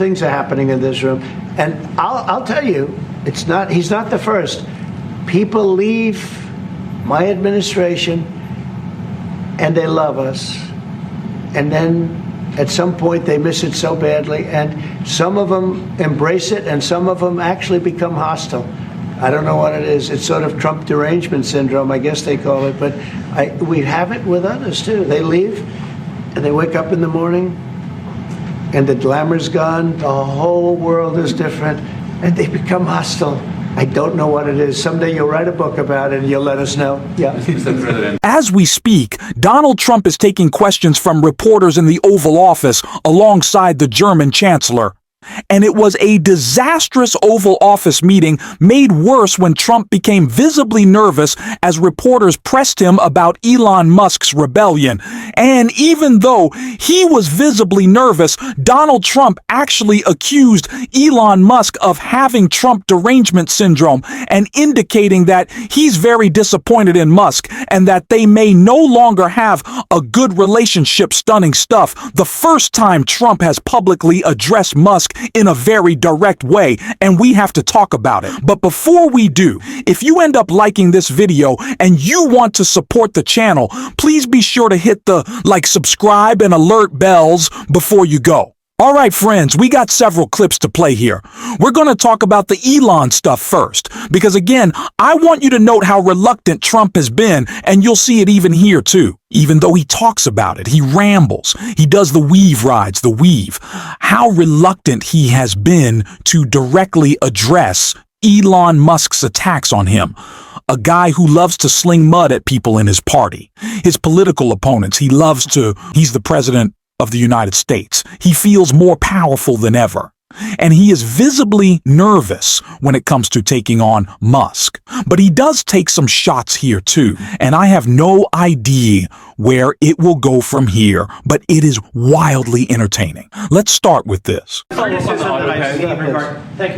things are happening in this room. And I'll tell you, he's not the first. People leave my administration and they love us. And then at some point they miss it so badly, and some of them embrace it and some of them actually become hostile. I don't know what it is. It's sort of Trump derangement syndrome, I guess they call it, but we have it with others too. They leave and they wake up in the morning and the glamour's gone, the whole world is different, and they become hostile. I don't know what it is. Someday you'll write a book about it and you'll let us know. Yeah. As we speak, Donald Trump is taking questions from reporters in the Oval Office alongside the German chancellor. And it was a disastrous Oval Office meeting made worse when Trump became visibly nervous as reporters pressed him about Elon Musk's rebellion. And even though he was visibly nervous, Donald Trump actually accused Elon Musk of having Trump derangement syndrome and indicating that he's very disappointed in Musk and that they may no longer have a good relationship. Stunning stuff. The first time Trump has publicly addressed Musk in a very direct way, and we have to talk about it. But before we do, if you end up liking this video and you want to support the channel, please be sure to hit the subscribe and alert bells before you go. All right, friends, we got several clips to play here. We're going to talk about the Elon stuff first, because again, I want you to note how reluctant Trump has been, and you'll see it even here too. Even though he talks about it, he rambles, he does the weave rides, the weave. How reluctant he has been to directly address Elon Musk's attacks on him. A guy who loves to sling mud at people in his party. His political opponents, he's the president of the United States. He feels more powerful than ever. And he is visibly nervous when it comes to taking on Musk. But he does take some shots here too. And I have no idea where it will go from here, but it is wildly entertaining. Let's start with this. Thank you,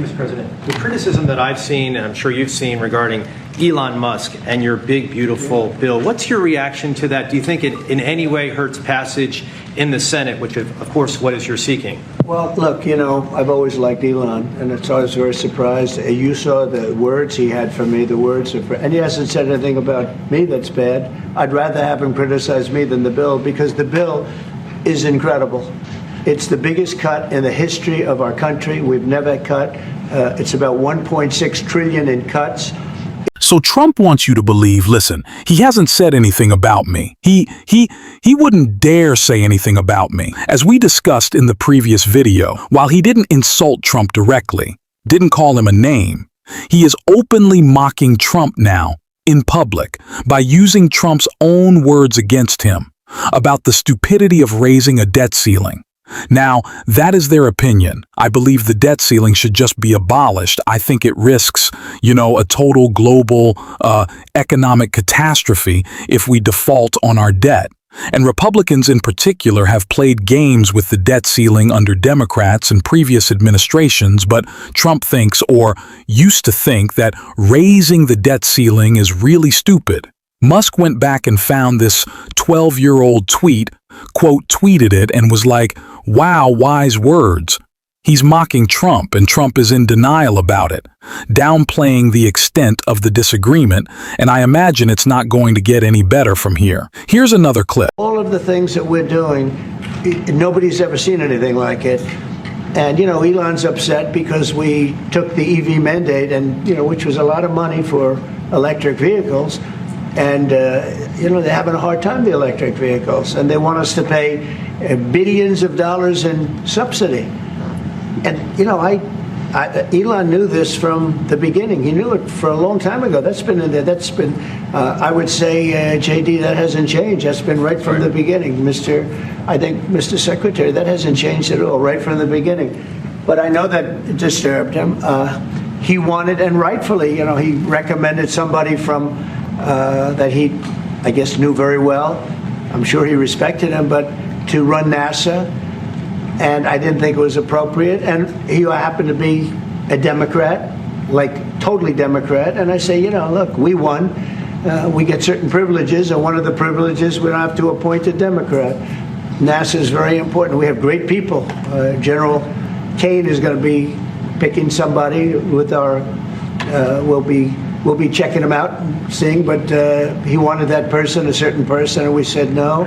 Mr. President. The criticism that I've seen, and I'm sure you've seen, regarding Elon Musk and your big, beautiful bill, what's your reaction to that? Do you think it in any way hurts passage in the Senate, which, of course, what is you're seeking? Well, look, I've always liked Elon, and it's always very surprised. You saw the words he had for me, and he hasn't said anything about me that's bad. I'd rather have him criticize me than the bill, because the bill is incredible. It's the biggest cut in the history of our country. We've never cut. It's about 1.6 trillion in cuts. So Trump wants you to believe, listen, he hasn't said anything about me. He wouldn't dare say anything about me. As we discussed in the previous video, while he didn't insult Trump directly, didn't call him a name, he is openly mocking Trump now in public by using Trump's own words against him about the stupidity of raising a debt ceiling. Now, that is their opinion. I believe the debt ceiling should just be abolished. I think it risks, a total global economic catastrophe if we default on our debt. And Republicans in particular have played games with the debt ceiling under Democrats and previous administrations, but Trump thinks, or used to think, that raising the debt ceiling is really stupid. Musk went back and found this 12-year-old tweet, tweeted it, and was like, wow, wise words. He's mocking Trump, and Trump is in denial about it, downplaying the extent of the disagreement, and I imagine it's not going to get any better from here. Here's another clip. All of the things that we're doing, nobody's ever seen anything like it. And, Elon's upset because we took the EV mandate, and, which was a lot of money for electric vehicles. And, they're having a hard time, the electric vehicles, and they want us to pay billions of dollars in subsidy. And, Elon knew this from the beginning. He knew it for a long time ago. That's been in there. That's been, I would say, J.D., that hasn't changed. That's been right from the beginning. Mr. Secretary, that hasn't changed at all, right from the beginning. But I know that disturbed him. He wanted, and rightfully, he recommended somebody from that he, I guess, knew very well. I'm sure he respected him, but to run NASA. And I didn't think it was appropriate. And he happened to be a Democrat, totally Democrat. And I say, look, we won. We get certain privileges, and one of the privileges, we don't have to appoint a Democrat. NASA is very important. We have great people. General Kane is going to be picking somebody with our, we'll be checking him out and seeing, but he wanted that person, a certain person, and we said no.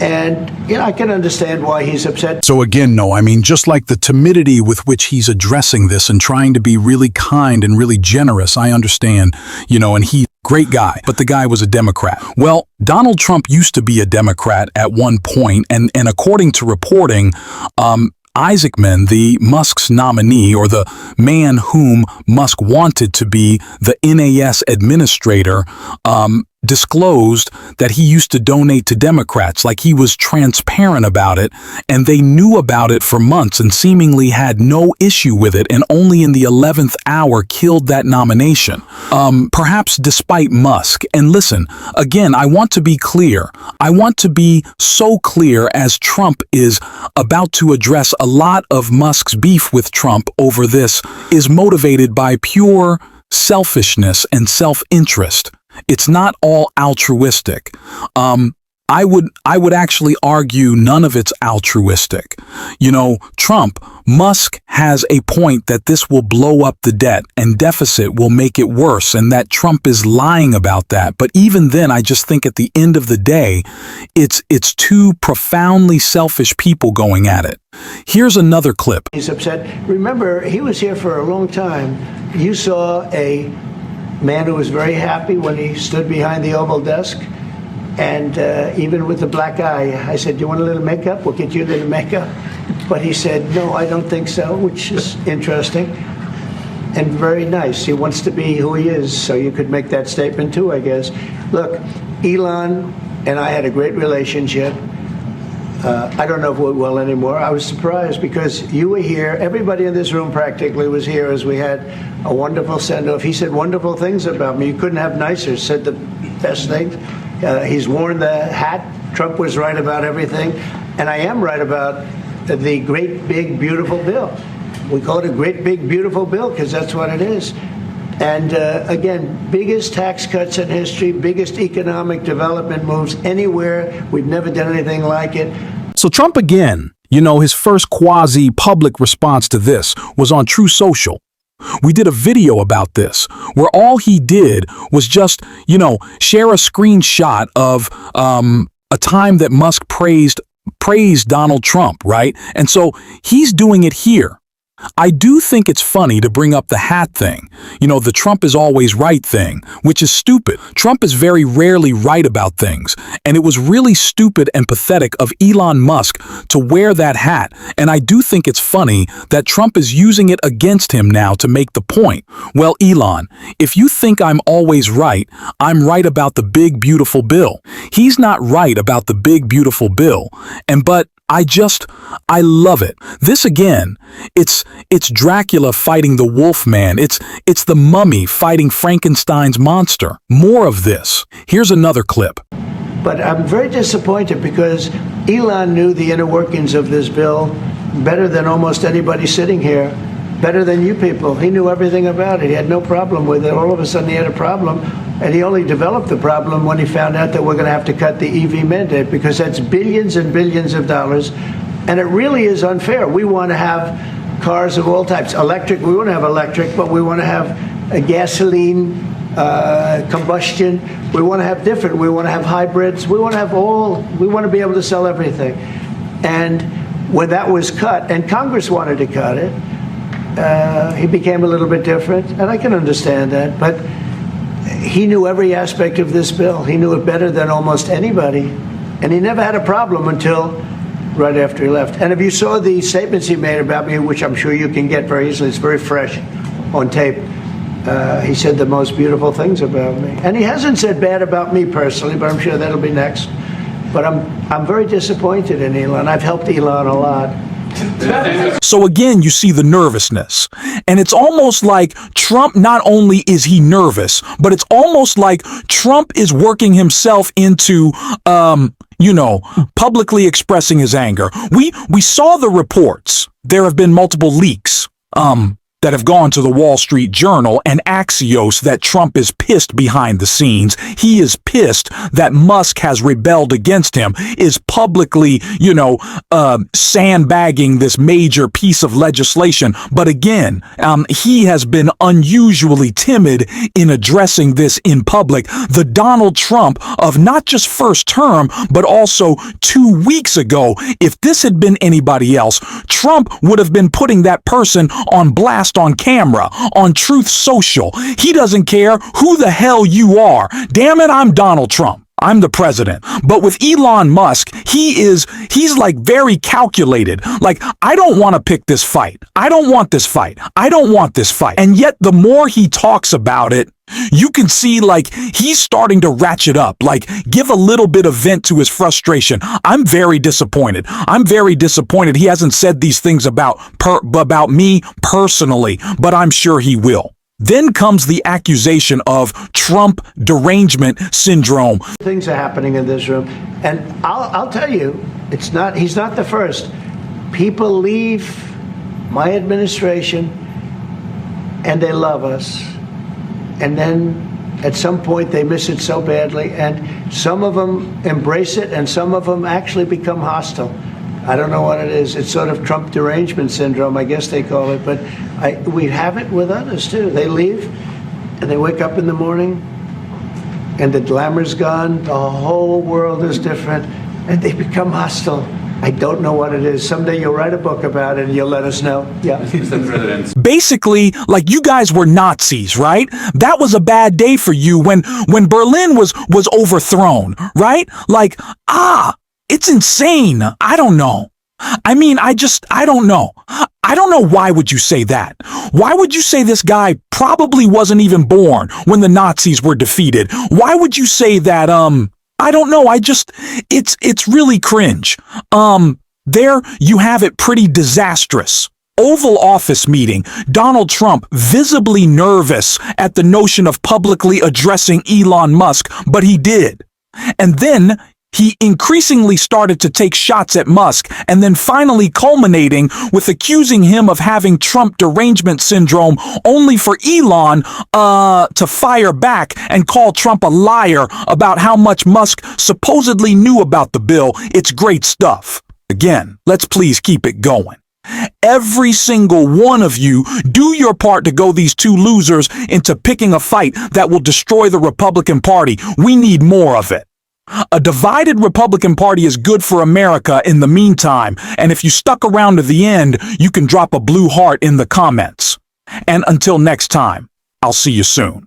And, I can understand why he's upset. So again, no, I mean, just like the timidity with which he's addressing this and trying to be really kind and really generous, I understand, and he's a great guy, but the guy was a Democrat. Well, Donald Trump used to be a Democrat at one point, and according to reporting, Isaacman, the Musk's nominee, or the man whom Musk wanted to be the NAS administrator, disclosed that he used to donate to Democrats. Like, he was transparent about it, and they knew about it for months and seemingly had no issue with it, and only in the 11th hour killed that nomination. Perhaps despite Musk. And listen, again, I want to be clear. I want to be so clear, as Trump is about to address a lot of Musk's beef with Trump over this is motivated by pure selfishness and self-interest. It's not all altruistic. I would actually argue none of it's altruistic. Musk has a point that this will blow up the debt and deficit will make it worse, and that Trump is lying about that. But even then, I just think at the end of the day, it's two profoundly selfish people going at it. Here's another clip. He's upset. Remember, he was here for a long time. You saw a man who was very happy when he stood behind the Oval desk. And even with the black eye, I said, "Do you want a little makeup? We'll get you a little makeup." But he said, "No, I don't think so," which is interesting and very nice. He wants to be who he is, so you could make that statement too, I guess. Look, Elon and I had a great relationship. I don't know if we're well anymore. I was surprised because you were here. Everybody in this room practically was here as we had a wonderful send-off. He said wonderful things about me. You couldn't have nicer. Said the best things. He's worn the hat. Trump was right about everything. And I am right about the great, big, beautiful bill. We call it a great, big, beautiful bill because that's what it is. And again, biggest tax cuts in history, biggest economic development moves anywhere. We've never done anything like it. So Trump again, his first quasi-public response to this was on True Social. We did a video about this, where all he did was just, share a screenshot of a time that Musk praised Donald Trump, right? And so he's doing it here. I do think it's funny to bring up the hat thing, the Trump is always right thing, which is stupid. Trump is very rarely right about things, and it was really stupid and pathetic of Elon Musk to wear that hat, and I do think it's funny that Trump is using it against him now to make the point. Well, Elon, if you think I'm always right, I'm right about the big, beautiful bill. He's not right about the big, beautiful bill, but I love it. This again, it's Dracula fighting the Wolfman. It's the Mummy fighting Frankenstein's monster. More of this. Here's another clip. But I'm very disappointed because Elon knew the inner workings of this bill better than almost anybody sitting here, better than you people. He knew everything about it. He had no problem with it. All of a sudden he had a problem, and he only developed the problem when he found out that we're going to have to cut the EV mandate because that's billions and billions of dollars, and it really is unfair. We want to have cars of all types. Electric, we want to have electric, but we want to have a gasoline, combustion. We want to have different. We want to have hybrids. We want to have all. We want to be able to sell everything. And when that was cut, and Congress wanted to cut it, he became a little bit different, and I can understand that. But he knew every aspect of this bill. He knew it better than almost anybody, and he never had a problem until right after he left. And if you saw the statements he made about me, which I'm sure you can get very easily, it's very fresh on tape. He said the most beautiful things about me, and he hasn't said bad about me personally, but I'm sure that'll be next. But I'm very disappointed in Elon. I've helped Elon a lot. So again, you see the nervousness. And it's almost like Trump, not only is he nervous, but it's almost like Trump is working himself into, publicly expressing his anger. We saw the reports. There have been multiple leaks. that have gone to the Wall Street Journal and Axios that Trump is pissed behind the scenes. He is pissed that Musk has rebelled against him, is publicly, sandbagging this major piece of legislation. But again, he has been unusually timid in addressing this in public. The Donald Trump of not just first term, but also 2 weeks ago, if this had been anybody else, Trump would have been putting that person on blast on camera, on Truth Social. He doesn't care who the hell you are. Damn it, I'm Donald Trump. I'm the president. But with Elon Musk, he's like very calculated. Like, I don't want to pick this fight. I don't want this fight. I don't want this fight. And yet the more he talks about it, you can see like he's starting to ratchet up, like give a little bit of vent to his frustration. I'm very disappointed. I'm very disappointed he hasn't said these things about me personally, but I'm sure he will. Then comes the accusation of Trump derangement syndrome. Things are happening in this room, and I'll tell you, he's not the first. People leave my administration and they love us, and then at some point they miss it so badly, and some of them embrace it and some of them actually become hostile. I don't know what it is. It's sort of Trump derangement syndrome, I guess they call it. But we have it with others, too. They leave, and they wake up in the morning, and the glamour's gone. The whole world is different, and they become hostile. I don't know what it is. Someday you'll write a book about it, and you'll let us know. Yeah. Mr. President. Basically, like, you guys were Nazis, right? That was a bad day for you when Berlin was overthrown, right? Like, it's insane. I don't know. I mean, I don't know. I don't know why would you say that? Why would you say this guy probably wasn't even born when the Nazis were defeated? Why would you say that, I don't know. It's really cringe. There you have it, pretty disastrous. Oval Office meeting, Donald Trump visibly nervous at the notion of publicly addressing Elon Musk, but he did. And then he increasingly started to take shots at Musk, and then finally culminating with accusing him of having Trump derangement syndrome, only for Elon to fire back and call Trump a liar about how much Musk supposedly knew about the bill. It's great stuff. Again, let's please keep it going. Every single one of you, do your part to go these two losers into picking a fight that will destroy the Republican Party. We need more of it. A divided Republican Party is good for America in the meantime, and if you stuck around to the end, you can drop a blue heart in the comments. And until next time, I'll see you soon.